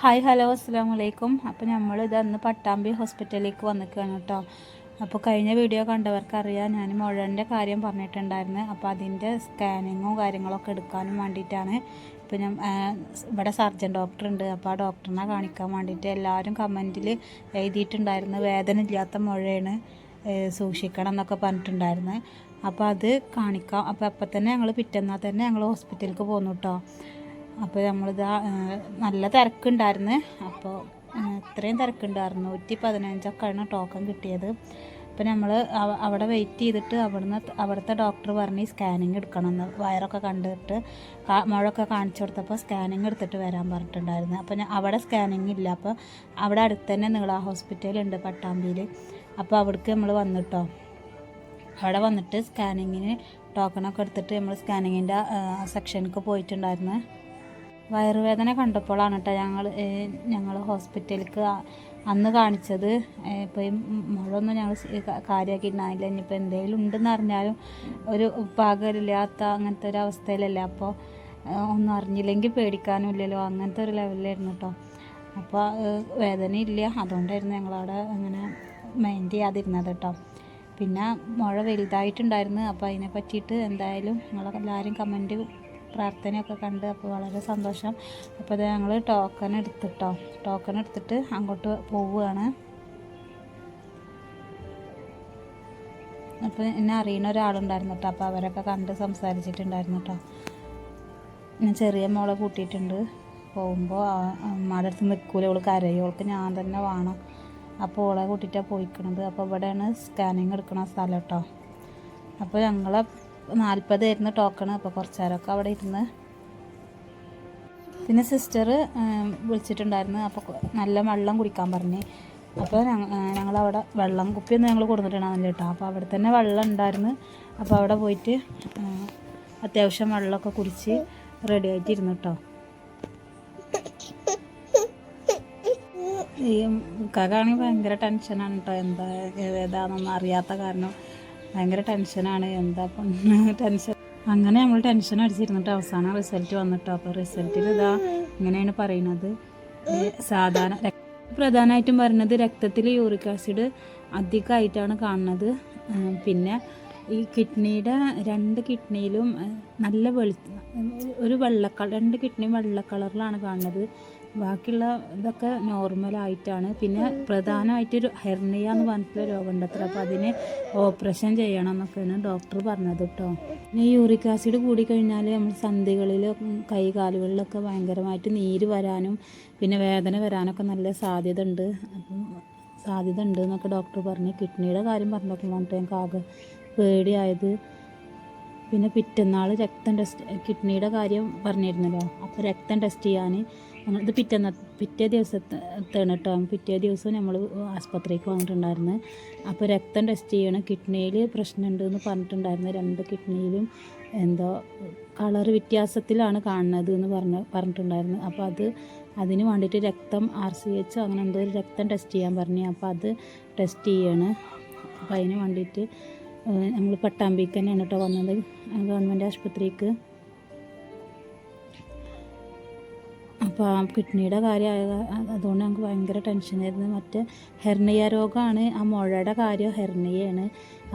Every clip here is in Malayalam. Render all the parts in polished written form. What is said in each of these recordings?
ഹായ് ഹലോ അസ്സാം വലൈക്കും. അപ്പോൾ നമ്മൾ ഇതന്ന് പട്ടാമ്പി ഹോസ്പിറ്റലിലേക്ക് വന്നിക്കുകയാണ് കേട്ടോ. അപ്പോൾ കഴിഞ്ഞ വീഡിയോ കണ്ടവർക്കറിയാം ഞാൻ മുഴൻ്റെ കാര്യം പറഞ്ഞിട്ടുണ്ടായിരുന്നു. അപ്പോൾ അതിൻ്റെ സ്കാനിങ്ങും കാര്യങ്ങളൊക്കെ എടുക്കാനും വേണ്ടിയിട്ടാണ്. ഇപ്പോൾ ഞാൻ ഇവിടെ സർജൻ ഡോക്ടർ ഉണ്ട്, അപ്പോൾ ആ ഡോക്ടറിനെ കാണിക്കാൻ വേണ്ടിയിട്ട് എല്ലാവരും കമൻറ്റിൽ എഴുതിയിട്ടുണ്ടായിരുന്നു വേദന ഇല്ലാത്ത മുഴയാണ്, സൂക്ഷിക്കണം എന്നൊക്കെ പറഞ്ഞിട്ടുണ്ടായിരുന്നു. അപ്പോൾ അത് കാണിക്കാം. അപ്പോൾ തന്നെ ഞങ്ങൾ പിറ്റന്നാൾ തന്നെ ഞങ്ങൾ ഹോസ്പിറ്റലിലേക്ക് പോന്നു കേട്ടോ. അപ്പോൾ നമ്മളിതാ നല്ല തിരക്കുണ്ടായിരുന്നു. അപ്പോൾ ഇത്രയും തിരക്കുണ്ടായിരുന്നു, 115 ടോക്കൺ കിട്ടിയത്. അപ്പോൾ നമ്മൾ അവിടെ വെയിറ്റ് ചെയ്തിട്ട് അവിടുത്തെ ഡോക്ടർ പറഞ്ഞ് സ്കാനിങ് എടുക്കണമെന്ന്, വയറൊക്കെ കണ്ടിട്ട് മുഴയൊക്കെ കാണിച്ചു കൊടുത്തപ്പോൾ സ്കാനിങ് എടുത്തിട്ട് വരാൻ പറഞ്ഞിട്ടുണ്ടായിരുന്നു. അപ്പോൾ അവിടെ സ്കാനിങ് ഇല്ല. അപ്പോൾ അവിടെ അടുത്ത് തന്നെ നീള ഹോസ്പിറ്റലുണ്ട് പട്ടാമ്പിയിൽ. അപ്പോൾ അവിടേക്ക് നമ്മൾ വന്നിട്ടോ. അവിടെ വന്നിട്ട് സ്കാനിങ്ങിന് ടോക്കണൊക്കെ എടുത്തിട്ട് നമ്മൾ സ്കാനിങ്ങിൻ്റെ സെക്ഷനിലേക്ക് പോയിട്ടുണ്ടായിരുന്നു. വയറുവേദന കണ്ടപ്പോഴാണ് കേട്ടോ ഞങ്ങൾ ഹോസ്പിറ്റലിലേക്ക് അന്ന് കാണിച്ചത്. ഇപ്പോൾ ഈ മുഴൊന്നും ഞങ്ങൾ കാര്യമാക്കിയിട്ടുണ്ടായില്ല. ഇനിയിപ്പോൾ എന്തെങ്കിലും ഉണ്ടെന്ന് അറിഞ്ഞാലും ഒരു പാകമില്ലാത്ത അങ്ങനത്തെ ഒരു അവസ്ഥയിലല്ല. അപ്പോൾ ഒന്നും അറിഞ്ഞില്ലെങ്കിൽ പേടിക്കാനും ഇല്ലല്ലോ, അങ്ങനത്തെ ഒരു ലെവലിലായിരുന്നു കേട്ടോ. അപ്പോൾ വേദനയില്ല, അതുകൊണ്ടായിരുന്നു ഞങ്ങളവിടെ അങ്ങനെ മൈൻഡ് ചെയ്യാതിരുന്നത് കേട്ടോ. പിന്നെ മുഴ വലുതായിട്ടുണ്ടായിരുന്നു. അപ്പോൾ അതിനെ പറ്റിയിട്ട് എന്തായാലും നിങ്ങളെല്ലാവരും കമൻറ്റ് പ്രാർത്ഥനയൊക്കെ കണ്ട് അപ്പോൾ വളരെ സന്തോഷം. അപ്പോൾ അത് ഞങ്ങൾ ടോക്കൺ എടുത്തിട്ട് അങ്ങോട്ട് പോവുകയാണ്. അപ്പോൾ എന്നെ അറിയുന്ന ഒരാളുണ്ടായിരുന്നു കേട്ടോ. അപ്പോൾ അവരൊക്കെ കണ്ട് സംസാരിച്ചിട്ടുണ്ടായിരുന്നു കേട്ടോ. ഞാൻ ചെറിയ മോളെ കൂട്ടിയിട്ടുണ്ട്. പോകുമ്പോൾ അമ്മയുടെ അടുത്ത് നിൽക്കൂല, അവൾ കരയും, അവൾക്ക് ഞാൻ തന്നെ വേണം. അപ്പോൾ ഓളെ കൂട്ടിയിട്ടാണ് പോയിക്കണത്. അപ്പോൾ ഇവിടെയാണ് സ്കാനിങ് എടുക്കണ സ്ഥലം കേട്ടോ. അപ്പോൾ ഞങ്ങളെ 40 ആയിരുന്നു ടോക്കൺ. അപ്പോൾ കുറച്ച് നേരമൊക്കെ അവിടെ ഇരുന്ന് പിന്നെ സിസ്റ്റർ വിളിച്ചിട്ടുണ്ടായിരുന്നു. അപ്പോൾ നല്ല വെള്ളം കുടിക്കാൻ പറഞ്ഞ്. അപ്പോൾ ഞങ്ങളവിടെ വെള്ളം കുപ്പിയൊന്നും ഞങ്ങൾ കൊടുത്തിട്ടുണ്ടായിരുന്നില്ല കേട്ടോ. അപ്പോൾ അവിടെ തന്നെ വെള്ളം ഉണ്ടായിരുന്നു. അപ്പോൾ അവിടെ പോയിട്ട് അത്യാവശ്യം വെള്ളമൊക്കെ കുടിച്ച് റെഡി ആയിട്ടിരുന്നു കേട്ടോ. ഈ കാണെങ്കിൽ ഭയങ്കര ടെൻഷനാണ് കേട്ടോ. ഏതാണെന്നൊന്നും അറിയാത്ത കാരണം ഭയങ്കര ടെൻഷനാണ്. എന്താ ടെൻഷൻ, അങ്ങനെ നമ്മൾ ടെൻഷൻ അടിച്ചിരുന്നിട്ട് അവസാനം റിസൾട്ട് വന്നിട്ടോ. അപ്പോൾ റിസൾട്ടിൽ ഇതാ ഇങ്ങനെയാണ് പറയുന്നത്. സാധാരണ പ്രധാനമായിട്ടും പറയുന്നത് രക്തത്തിൽ യൂറിക് ആസിഡ് അധികമായിട്ടാണ് കാണുന്നത്. പിന്നെ ഈ കിഡ്നിയുടെ 2 കിഡ്നിയിലും നല്ല ഒരു രണ്ട് കിഡ്നിയും വെള്ള കളറിലാണ് കാണുന്നത്. ബാക്കിയുള്ള ഇതൊക്കെ നോർമലായിട്ടാണ്. പിന്നെ പ്രധാനമായിട്ടൊരു ഹെർണിയ എന്ന് പറഞ്ഞിട്ടുള്ള രോഗമുണ്ട് അത്ര. അപ്പോൾ അതിന് ഓപ്പറേഷൻ ചെയ്യണം എന്നൊക്കെയാണ് ഡോക്ടർ പറഞ്ഞത് കേട്ടോ. പിന്നെ യൂറിക് ആസിഡ് കൂടിക്കഴിഞ്ഞാൽ നമ്മൾ സന്ധികളിൽ കൈകാലുകളിലൊക്കെ ഭയങ്കരമായിട്ട് നീര് വരാനും പിന്നെ വേദന വരാനൊക്കെ നല്ല സാധ്യത ഉണ്ട് എന്നൊക്കെ ഡോക്ടർ പറഞ്ഞു. കിഡ്നിയുടെ കാര്യം പറഞ്ഞപ്പോൾ ഞങ്ങൾക്ക് ആകെ പേടിയായത്. പിന്നെ പിറ്റന്നാൾ രക്തം കിഡ്നിയുടെ കാര്യം പറഞ്ഞിരുന്നല്ലോ. അപ്പോൾ രക്തം ടെസ്റ്റ് ചെയ്യാൻ ഞങ്ങളിത് പിറ്റേ ദിവസത്താണ് കേട്ടോ. പിറ്റേ ദിവസം നമ്മൾ ആസ്പത്രിക്ക് വന്നിട്ടുണ്ടായിരുന്നു. അപ്പോൾ രക്തം ടെസ്റ്റ് ചെയ്യണം, കിഡ്നിയിൽ പ്രശ്നമുണ്ടെന്ന് പറഞ്ഞിട്ടുണ്ടായിരുന്നു. 2 കിഡ്നിയിലും എന്തോ കളർ വ്യത്യാസത്തിലാണ് കാണുന്നത് എന്ന് പറഞ്ഞിട്ടുണ്ടായിരുന്നു. അപ്പോൾ അതിന് വേണ്ടിയിട്ട് രക്തം RCH അങ്ങനെ എന്തോ ഒരു രക്തം ടെസ്റ്റ് ചെയ്യാൻ പറഞ്ഞു. അപ്പോൾ അത് ടെസ്റ്റ് ചെയ്യാണ്. അപ്പോൾ അതിന് വേണ്ടിയിട്ട് നമ്മൾ പട്ടാമ്പിക്ക് തന്നെയാണ് കേട്ടോ വന്നത്, ഗവൺമെൻറ് ആശുപത്രിക്ക്. അപ്പോൾ ആ കിഡ്നിയുടെ കാര്യമായ അതുകൊണ്ട് ഞങ്ങൾക്ക് ഭയങ്കര ടെൻഷനായിരുന്നു. മറ്റേ ഹെർണിയ രോഗമാണ്, ആ മുഴയുടെ കാര്യം ഹെർണിയയാണ്.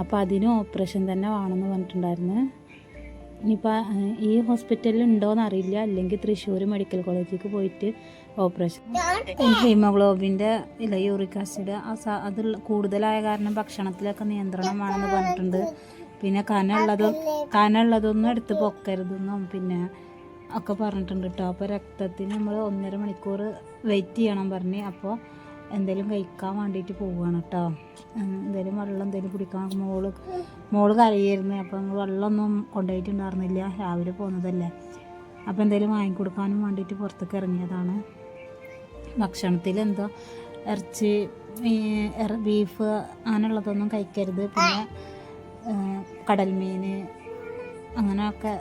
അപ്പോൾ അതിന് ഓപ്പറേഷൻ തന്നെ വേണമെന്ന് പറഞ്ഞിട്ടുണ്ടായിരുന്നു. ഇനിയിപ്പോൾ ഈ ഹോസ്പിറ്റലിൽ ഉണ്ടോയെന്ന് അറിയില്ല, അല്ലെങ്കിൽ തൃശ്ശൂർ മെഡിക്കൽ കോളേജിലേക്ക് പോയിട്ട് ഓപ്പറേഷൻ. ഹീമോഗ്ലോബിൻ്റെ യൂറിക് ആസിഡ് അത് കൂടുതലായ കാരണം ഭക്ഷണത്തിലൊക്കെ നിയന്ത്രണം വേണമെന്ന് പറഞ്ഞിട്ടുണ്ട്. പിന്നെ കനമുള്ളതൊന്നും എടുത്ത് പൊക്കരുതെന്നും പിന്നെ ഒക്കെ പറഞ്ഞിട്ടുണ്ട് കേട്ടോ. അപ്പോൾ രക്തത്തിന് നമ്മൾ 1.5 മണിക്കൂർ വെയിറ്റ് ചെയ്യണം പറഞ്ഞ്. അപ്പോൾ എന്തെങ്കിലും കഴിക്കാൻ വേണ്ടിയിട്ട് പോവുകയാണ് കേട്ടോ. എന്തെങ്കിലും കുടിക്കാൻ മോള് കരയായിരുന്നു. അപ്പോൾ നമ്മൾ വെള്ളമൊന്നും കൊണ്ടുപോയിട്ടുണ്ടായിരുന്നില്ല, രാവിലെ പോകുന്നതല്ലേ. അപ്പോൾ എന്തെങ്കിലും വാങ്ങിക്കൊടുക്കാനും വേണ്ടിയിട്ട് പുറത്തേക്ക് ഇറങ്ങിയതാണ്. ഭക്ഷണത്തിൽ എന്തോ ഇറച്ചി, ബീഫ് അങ്ങനെയുള്ളതൊന്നും കഴിക്കരുത്. പിന്നെ കടൽമീൻ അങ്ങനെയൊക്കെ,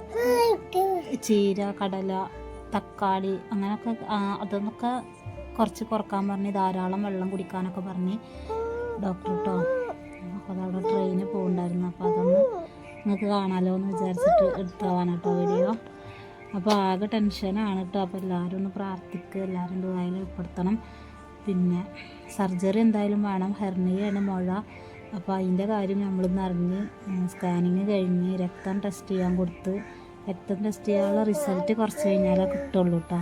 ചീര, കടല, തക്കാളി അങ്ങനെയൊക്കെ അതൊന്നൊക്കെ കുറച്ച് കുറക്കാൻ പറഞ്ഞ്, ധാരാളം വെള്ളം കുടിക്കാനൊക്കെ പറഞ്ഞ് ഡോക്ടർ കേട്ടോ. അപ്പോൾ അതവിടെ ട്രെയിന് പോകുന്നുണ്ടായിരുന്നു. അപ്പോൾ അതൊന്ന് നിങ്ങൾക്ക് കാണാമല്ലോ എന്ന് വിചാരിച്ചിട്ട് എടുത്താവാണ് കേട്ടോ വീഡിയോ. അപ്പോൾ ആകെ ടെൻഷനാണ് കേട്ടോ. അപ്പോൾ എല്ലാവരും ഒന്ന് പ്രാർത്ഥിക്കുക, എല്ലാവരും ദുആയിൽ ഉൾപ്പെടുത്തണം. പിന്നെ സർജറി എന്തായാലും വേണം, ഹെർണിയയാണ് മുഴ. അപ്പോൾ അതിൻ്റെ കാര്യം നമ്മളിന്ന് അറിഞ്ഞ് സ്കാനിങ് കഴിഞ്ഞ് രക്തം ടെസ്റ്റ് ചെയ്യാൻ കൊടുത്ത്, രക്തം ടെസ്റ്റ് ചെയ്യാനുള്ള റിസൾട്ട് കുറച്ച് കഴിഞ്ഞാലേ കിട്ടുള്ളൂ കേട്ടോ.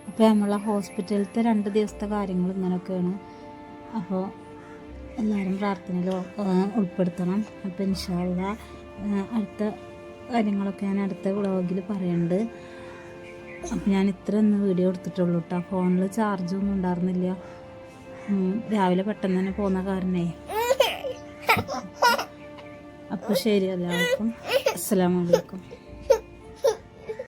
അപ്പോൾ നമ്മളെ ഹോസ്പിറ്റലിലത്തെ 2 ദിവസത്തെ കാര്യങ്ങൾ ഇങ്ങനെയൊക്കെയാണ്. അപ്പോൾ എല്ലാവരും പ്രാർത്ഥനയിൽ ഉൾപ്പെടുത്തണം. അപ്പോൾ ഇൻഷാ അല്ലാഹ് അടുത്ത കാര്യങ്ങളൊക്കെ ഞാൻ അടുത്ത വ്ളോഗിൽ പറയുന്നുണ്ട്. അപ്പോൾ ഞാൻ ഇത്ര ഒന്ന് വീഡിയോ എടുത്തിട്ടുള്ളൂ കേട്ടോ. ഫോണിൽ ചാർജൊന്നും ഉണ്ടായിരുന്നില്ല, രാവിലെ പെട്ടെന്ന് തന്നെ പോകുന്ന കാരണേ. അപ്പോൾ ശരി, എല്ലാവർക്കും അസ്സലാമു അലൈക്കും.